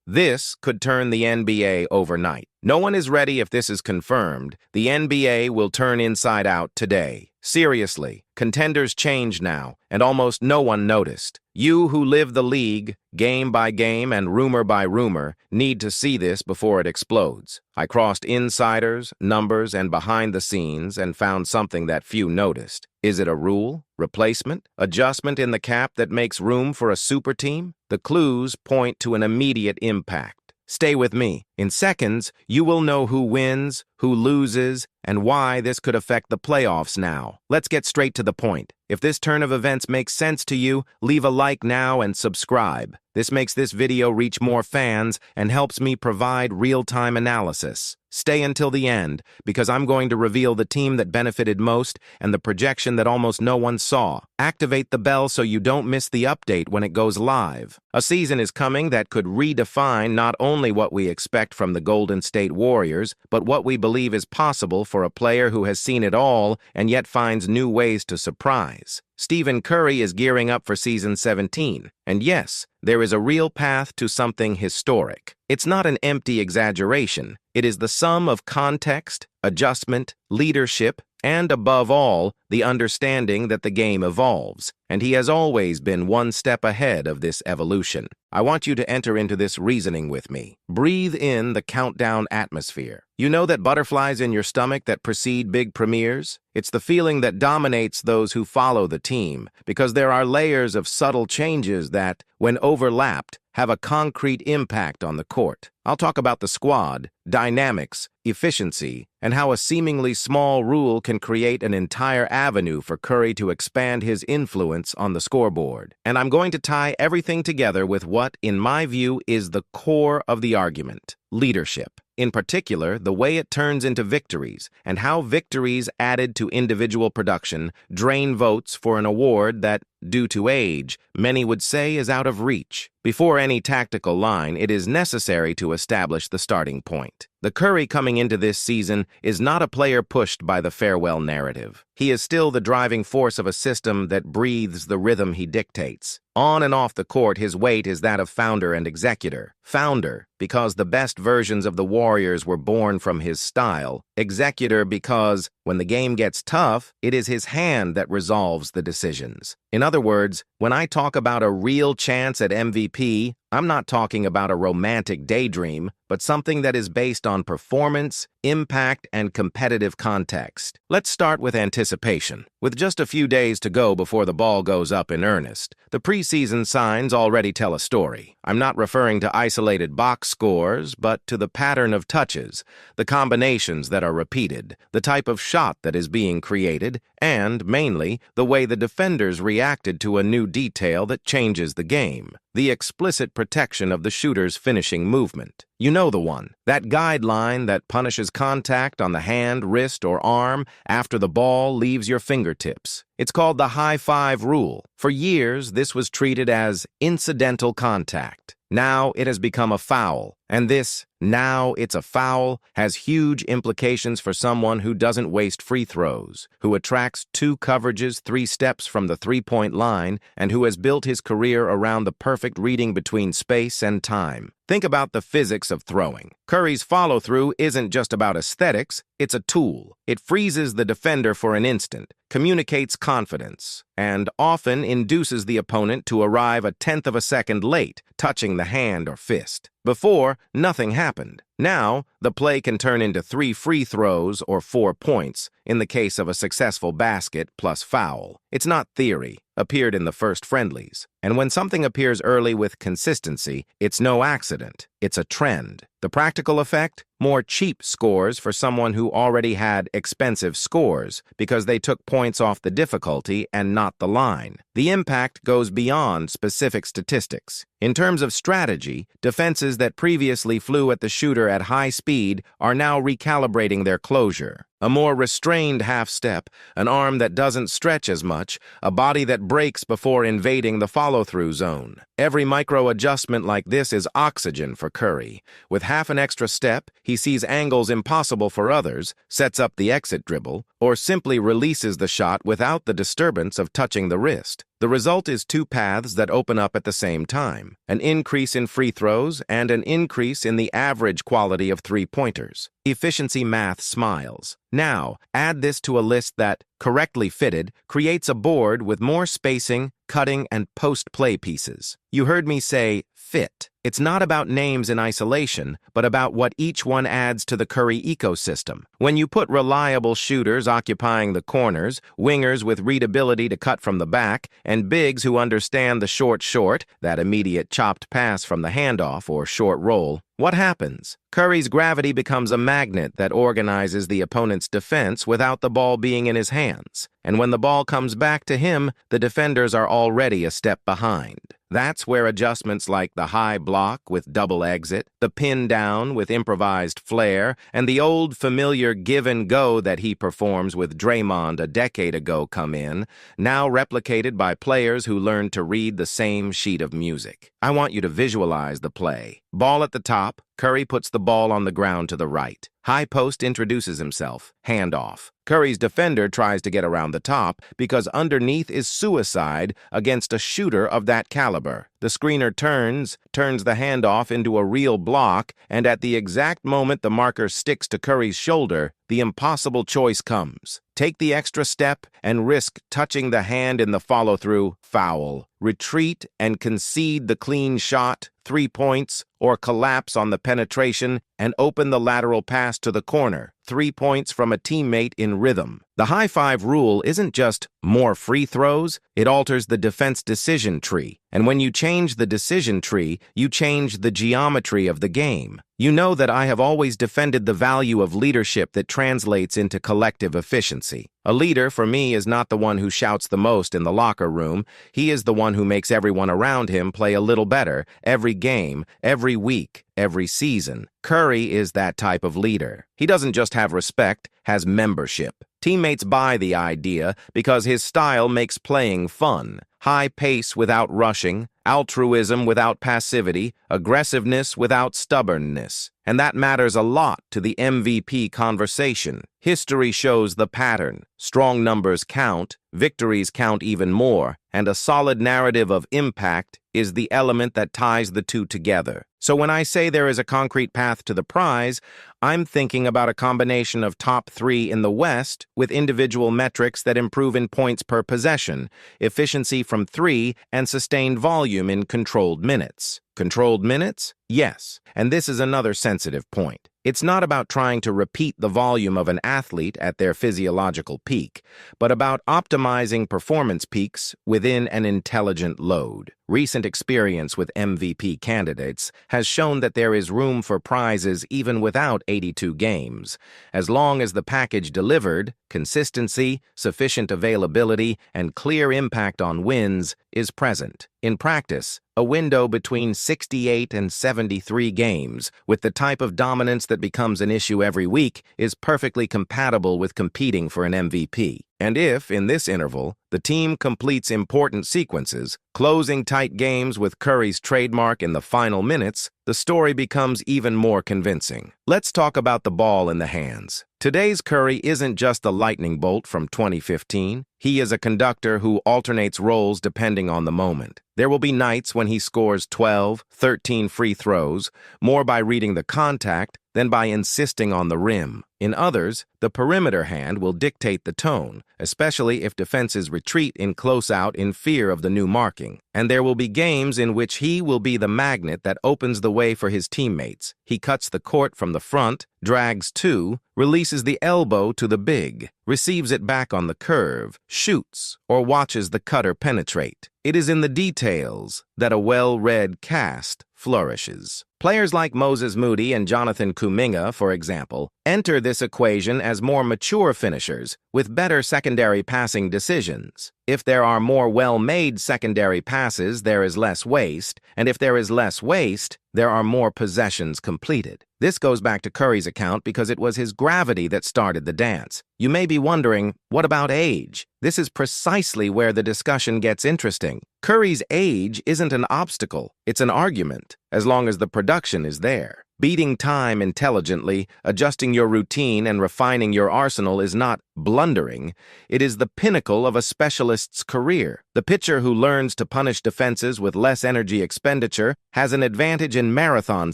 This could turn the NBA overnight. No one is ready if this is confirmed. The NBA will turn inside out today. Seriously, contenders change now, and almost no one noticed. You who live the league, game by game and rumor by rumor, need to see this before it explodes. I crossed insiders, numbers, and behind the scenes and found something that few noticed. Is it a rule, replacement, adjustment in the cap that makes room for a super team? The clues point to an immediate impact. Stay with me. In seconds, you will know who wins, who loses, and why this could affect the playoffs now. Let's get straight to the point. If this turn of events makes sense to you, leave a like now and subscribe. This makes this video reach more fans and helps me provide real-time analysis. Stay until the end, because I'm going to reveal the team that benefited most and the projection that almost no one saw. Activate the bell so you don't miss the update when it goes live. A season is coming that could redefine not only what we expect from the Golden State Warriors, but what we believe is possible for a player who has seen it all and yet finds new ways to surprise. Stephen Curry is gearing up for Season 17, and yes, there is a real path to something historic. It's not an empty exaggeration. It is the sum of context, adjustment, leadership, and above all, the understanding that the game evolves, and he has always been one step ahead of this evolution. I want you to enter into this reasoning with me. Breathe in the countdown atmosphere. You know that butterflies in your stomach that precede big premieres? It's the feeling that dominates those who follow the team, because there are layers of subtle changes that, when overlapped, have a concrete impact on the court. I'll talk about the squad, dynamics, efficiency, and how a seemingly small rule can create an entire avenue for Curry to expand his influence on the scoreboard. And I'm going to tie everything together with what, in my view, is the core of the argument: leadership. In particular, the way it turns into victories, and how victories added to individual production drain votes for an award that, due to age, many would say is out of reach. Before any tactical line, it is necessary to establish the starting point. The Curry coming into this season is not a player pushed by the farewell narrative. He is still the driving force of a system that breathes the rhythm he dictates. On and off the court, his weight is that of founder and executor. Founder, because the best versions of the Warriors were born from his style. Executor, because, when the game gets tough, it is his hand that resolves the decisions. In other words, when I talk about a real chance at MVP, I'm not talking about a romantic daydream, but something that is based on performance, impact, and competitive context. Let's start with anticipation. With just a few days to go before the ball goes up in earnest, the preseason signs already tell a story. I'm not referring to isolated box scores, but to the pattern of touches, the combinations that are repeated, the type of shot that is being created, and, mainly, the way the defenders reacted to a new detail that changes the game: the explicit protection of the shooter's finishing movement. You know the one, that guideline that punishes contact on the hand, wrist, or arm after the ball leaves your fingertips. It's called the high five rule. For years, this was treated as incidental contact. Now it has become a foul, and this, now it's a foul, has huge implications for someone who doesn't waste free throws, who attracts 2 coverages 3 steps from the three-point line, and who has built his career around the perfect reading between space and time. Think about the physics of throwing. Curry's follow-through isn't just about aesthetics, it's a tool. It freezes the defender for an instant, communicates confidence, and often induces the opponent to arrive 1/10 of a second late, touching the hand or fist. Before, nothing happened. Now, the play can turn into 3 free throws or 4 points, in the case of a successful basket plus foul. It's not theory, appeared in the first friendlies. And when something appears early with consistency, it's no accident. It's a trend. The practical effect? More cheap scores for someone who already had expensive scores because they took points off the difficulty and not the line. The impact goes beyond specific statistics. In terms of strategy, defenses that previously flew at the shooter at high speed are now recalibrating their closure. A more restrained half-step, an arm that doesn't stretch as much, a body that breaks before invading the follow-through zone. Every micro-adjustment like this is oxygen for Curry. With half an extra step, he sees angles impossible for others, sets up the exit dribble, or simply releases the shot without the disturbance of touching the wrist. The result is two paths that open up at the same time, an increase in free throws and an increase in the average quality of three-pointers. Efficiency math smiles. Now, add this to a list that, correctly fitted, creates a board with more spacing, cutting, and post-play pieces. You heard me say fit. It's not about names in isolation, but about what each one adds to the Curry ecosystem. When you put reliable shooters occupying the corners, wingers with readability to cut from the back, and bigs who understand the short, that immediate chopped pass from the handoff or short roll, what happens? Curry's gravity becomes a magnet that organizes the opponent's defense without the ball being in his hands. And when the ball comes back to him, the defenders are already a step behind. That's where adjustments like the high block with double exit, the pin down with improvised flair, and the old familiar give and go that he performs with Draymond a decade ago come in, now replicated by players who learned to read the same sheet of music. I want you to visualize the play. Ball at the top, Curry puts the ball on the ground to the right. High post introduces himself, handoff. Curry's defender tries to get around the top because underneath is suicide against a shooter of that caliber. The screener turns the handoff into a real block, and at the exact moment the marker sticks to Curry's shoulder, the impossible choice comes. Take the extra step and risk touching the hand in the follow-through, foul. Retreat and concede the clean shot, 3 points, or collapse on the penetration and open the lateral pass to the corner, 3 points from a teammate in rhythm. The high five rule isn't just more free throws, it alters the defense decision tree. And when you change the decision tree, you change the geometry of the game. You know that I have always defended the value of leadership that translates into collective efficiency. A leader, for me, is not the one who shouts the most in the locker room. He is the one who makes everyone around him play a little better every game, every week, every season. Curry is that type of leader. He doesn't just have respect, has membership. Teammates buy the idea because his style makes playing fun. High pace without rushing, altruism without passivity, aggressiveness without stubbornness. And that matters a lot to the MVP conversation. History shows the pattern. Strong numbers count, victories count even more, and a solid narrative of impact is the element that ties the two together. So when I say there is a concrete path to the prize, I'm thinking about a combination of top 3 in the West with individual metrics that improve in points per possession, efficiency from 3, and sustained volume in controlled minutes. Controlled minutes? Yes. And this is another sensitive point. It's not about trying to repeat the volume of an athlete at their physiological peak, but about optimizing performance peaks within an intelligent load. Recent experience with MVP candidates has shown that there is room for prizes even without 82 games, as long as the package delivered, consistency, sufficient availability, and clear impact on wins is present. In practice, a window between 68 and 73 games, with the type of dominance that becomes an issue every week, is perfectly compatible with competing for an MVP. And if, in this interval, the team completes important sequences, closing tight games with Curry's trademark in the final minutes, the story becomes even more convincing. Let's talk about the ball in the hands. Today's Curry isn't just the lightning bolt from 2015. He is a conductor who alternates roles depending on the moment. There will be nights when he scores 12, 13 free throws, more by reading the contact than by insisting on the rim. In others, the perimeter hand will dictate the tone, especially if defenses retreat in close-out in fear of the new marking. And there will be games in which he will be the magnet that opens the way for his teammates. He cuts the court from the front, drags 2, releases the elbow to the big, receives it back on the curve, shoots, or watches the cutter penetrate. It is in the details that a well-read cast flourishes. Players like Moses Moody and Jonathan Kuminga, for example, enter this equation as more mature finishers with better secondary passing decisions. If there are more well-made secondary passes, there is less waste, and if there is less waste, there are more possessions completed. This goes back to Curry's account because it was his gravity that started the dance. You may be wondering, what about age? This is precisely where the discussion gets interesting. Curry's age isn't an obstacle, it's an argument, as long as the production is there. Beating time intelligently, adjusting your routine, and refining your arsenal is not blundering. It is the pinnacle of a specialist's career. The pitcher who learns to punish defenses with less energy expenditure has an advantage in marathon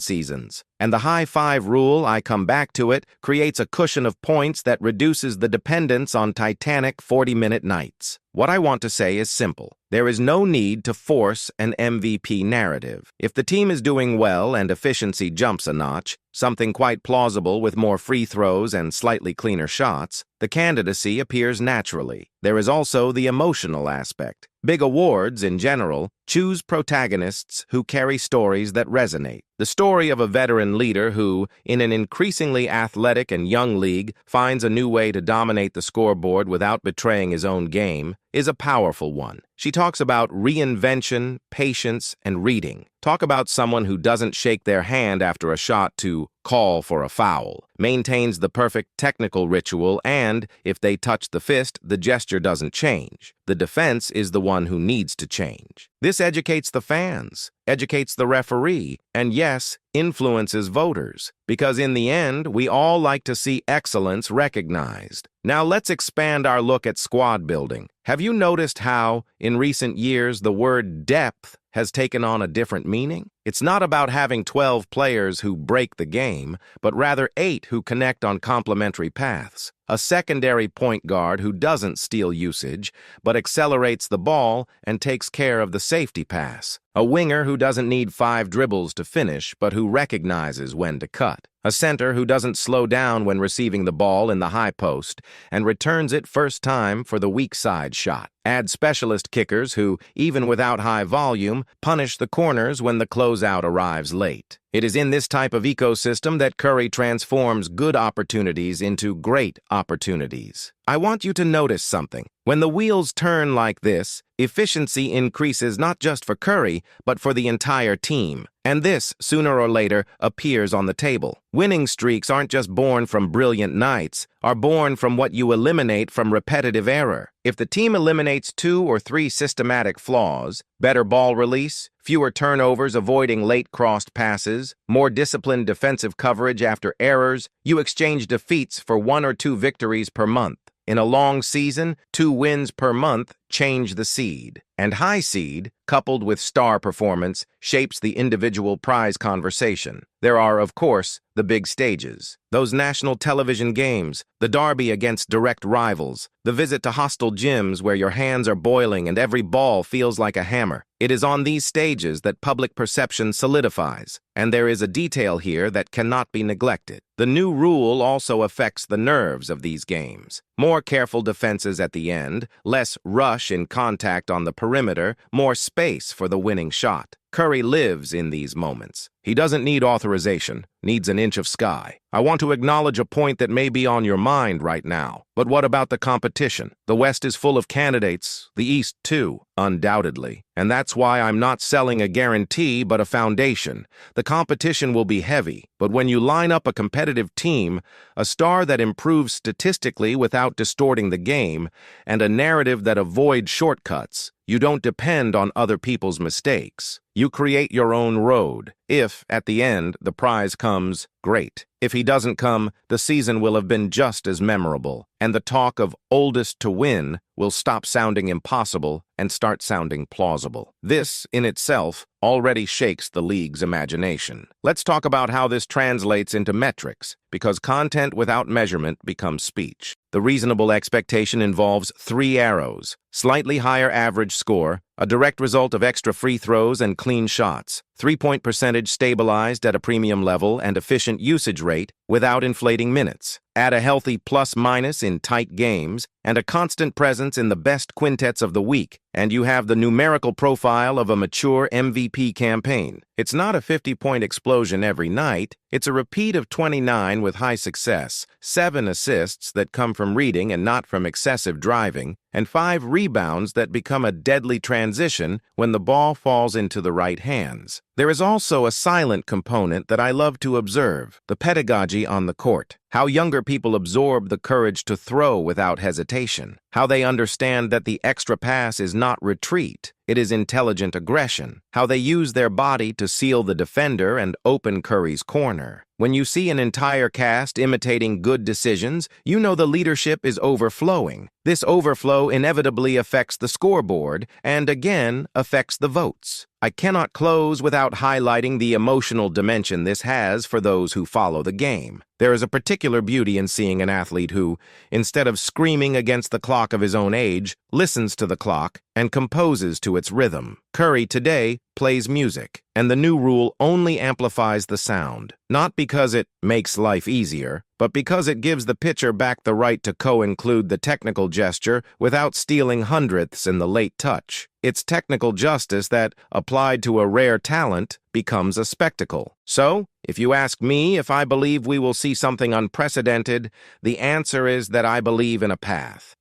seasons. And the high five rule, I come back to it, creates a cushion of points that reduces the dependence on titanic 40-minute nights. What I want to say is simple. There is no need to force an MVP narrative. If the team is doing well and efficiency jumps a notch, something quite plausible with more free throws and slightly cleaner shots, the candidacy appears naturally. There is also the emotional aspect. Big awards, in general, choose protagonists who carry stories that resonate. The story of a veteran leader who, in an increasingly athletic and young league, finds a new way to dominate the scoreboard without betraying his own game, is a powerful one. She talks about reinvention, patience, and reading. Talk about someone who doesn't shake their hand after a shot to call for a foul, maintains the perfect technical ritual, and, if they touch the fist, the gesture doesn't change. The defense is the one who needs to change. This educates the fans, educates the referee, and yes, influences voters, because in the end, we all like to see excellence recognized. Now let's expand our look at squad building. Have you noticed how, in recent years, the word depth has taken on a different meaning? It's not about having 12 players who break the game, but rather 8 who connect on complementary paths. A secondary point guard who doesn't steal usage, but accelerates the ball and takes care of the safety pass. A winger who doesn't need 5 dribbles to finish, but who recognizes when to cut. A center who doesn't slow down when receiving the ball in the high post and returns it first time for the weak side shot. Add specialist kickers who, even without high volume, punish the corners when the closeout arrives late. It is in this type of ecosystem that Curry transforms good opportunities into great opportunities. I want you to notice something. When the wheels turn like this, efficiency increases not just for Curry, but for the entire team. And this, sooner or later, appears on the table. Winning streaks aren't just born from brilliant nights, are born from what you eliminate from repetitive error. If the team eliminates 2 or 3 systematic flaws, better ball release, fewer turnovers avoiding late crossed passes, more disciplined defensive coverage after errors, you exchange defeats for 1 or 2 victories per month. In a long season, 2 wins per month change the seed. And high seed, coupled with star performance, shapes the individual prize conversation. There are, of course, the big stages. Those national television games, the derby against direct rivals, the visit to hostile gyms where your hands are boiling and every ball feels like a hammer. It is on these stages that public perception solidifies, and there is a detail here that cannot be neglected. The new rule also affects the nerves of these games. More careful defenses at the end, less rush in contact on the perimeter, more space for the winning shot. Curry lives in these moments. He doesn't need authorization, needs an inch of sky. I want to acknowledge a point that may be on your mind right now. But what about the competition? The West is full of candidates, the East too, undoubtedly. And that's why I'm not selling a guarantee but a foundation. The competition will be heavy, but when you line up a competitive team, a star that improves statistically without distorting the game, and a narrative that avoids shortcuts, you don't depend on other people's mistakes. You create your own road. If, at the end, the prize comes, great. If he doesn't come, the season will have been just as memorable, and the talk of oldest to win will stop sounding impossible and start sounding plausible. This, in itself, already shakes the league's imagination. Let's talk about how this translates into metrics, because content without measurement becomes speech. The reasonable expectation involves 3 arrows: slightly higher average score, a direct result of extra free throws and clean shots, 3-point percentage stabilized at a premium level, and efficient usage rate without inflating minutes. Add a healthy plus-minus in tight games and a constant presence in the best quintets of the week, and you have the numerical profile of a mature MVP campaign. It's not a 50-point explosion every night. It's a repeat of 29 with high success, 7 assists that come from reading and not from excessive driving, and 5 rebounds that become a deadly transition when the ball falls into the right hands. There is also a silent component that I love to observe, the pedagogy on the court. How younger people absorb the courage to throw without hesitation. How they understand that the extra pass is not retreat, it is intelligent aggression. How they use their body to seal the defender and open Curry's corner. When you see an entire cast imitating good decisions, you know the leadership is overflowing. This overflow inevitably affects the scoreboard and, again, affects the votes. I cannot close without highlighting the emotional dimension this has for those who follow the game. There is a particular beauty in seeing an athlete who, instead of screaming against the clock of his own age, listens to the clock and composes to its rhythm. Curry today plays music, and the new rule only amplifies the sound, not because it makes life easier, but because it gives the pitcher back the right to co-include the technical gesture without stealing hundredths in the late touch. It's technical justice that, applied to a rare talent, becomes a spectacle. So, if you ask me if I believe we will see something unprecedented, the answer is that I believe in a path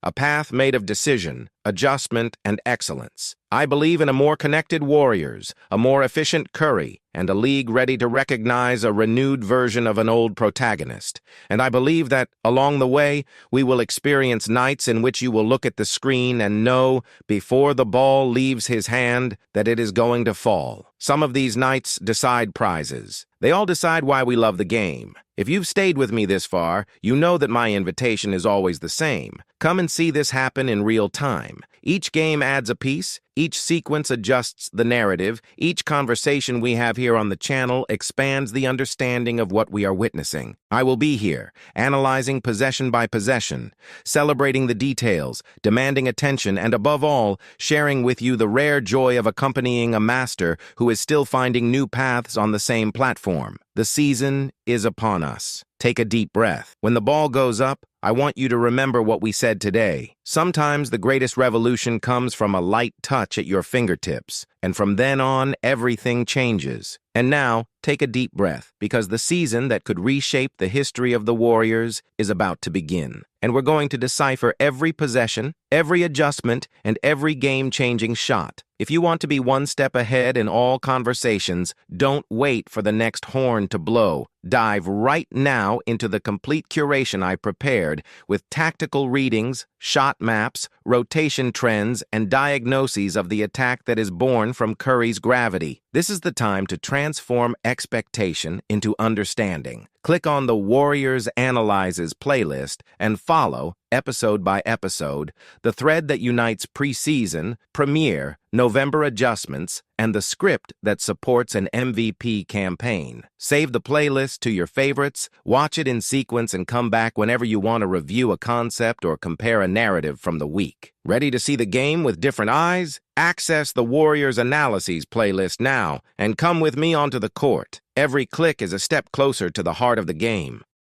made of decision, adjustment, and excellence. I believe in a more connected Warriors, a more efficient Curry, and a league ready to recognize a renewed version of an old protagonist. And I believe that, along the way, we will experience nights in which you will look at the screen and know, before the ball leaves his hand, that it is going to fall. Some of these nights decide prizes. They all decide why we love the game. If you've stayed with me this far, you know that my invitation is always the same. Come and see this happen in real time. Each game adds a piece, each sequence adjusts the narrative, each conversation we have here on the channel expands the understanding of what we are witnessing. I will be here, analyzing possession by possession, celebrating the details, demanding attention, and above all, sharing with you the rare joy of accompanying a master who is still finding new paths on the same platform. The season is upon us. Take a deep breath. When the ball goes up, I want you to remember what we said today. Sometimes the greatest revolution comes from a light touch at your fingertips, and from then on, everything changes. And now, take a deep breath, because the season that could reshape the history of the Warriors is about to begin. And we're going to decipher every possession, every adjustment, and every game-changing shot. If you want to be one step ahead in all conversations, don't wait for the next horn to blow. Dive right now into the complete curation I prepared with tactical readings, shot maps, rotation trends, and diagnoses of the attack that is born from Curry's gravity. This is the time to transform expectation into understanding. Click on the Warriors Analyzes playlist and follow, episode by episode, the thread that unites preseason, premiere, November adjustments, and the script that supports an MVP campaign. Save the playlist to your favorites, watch it in sequence, and come back whenever you want to review a concept or compare a narrative from the week. Ready to see the game with different eyes? Access the Warriors Analyses playlist now and come with me onto the court. Every click is a step closer to the heart of the game.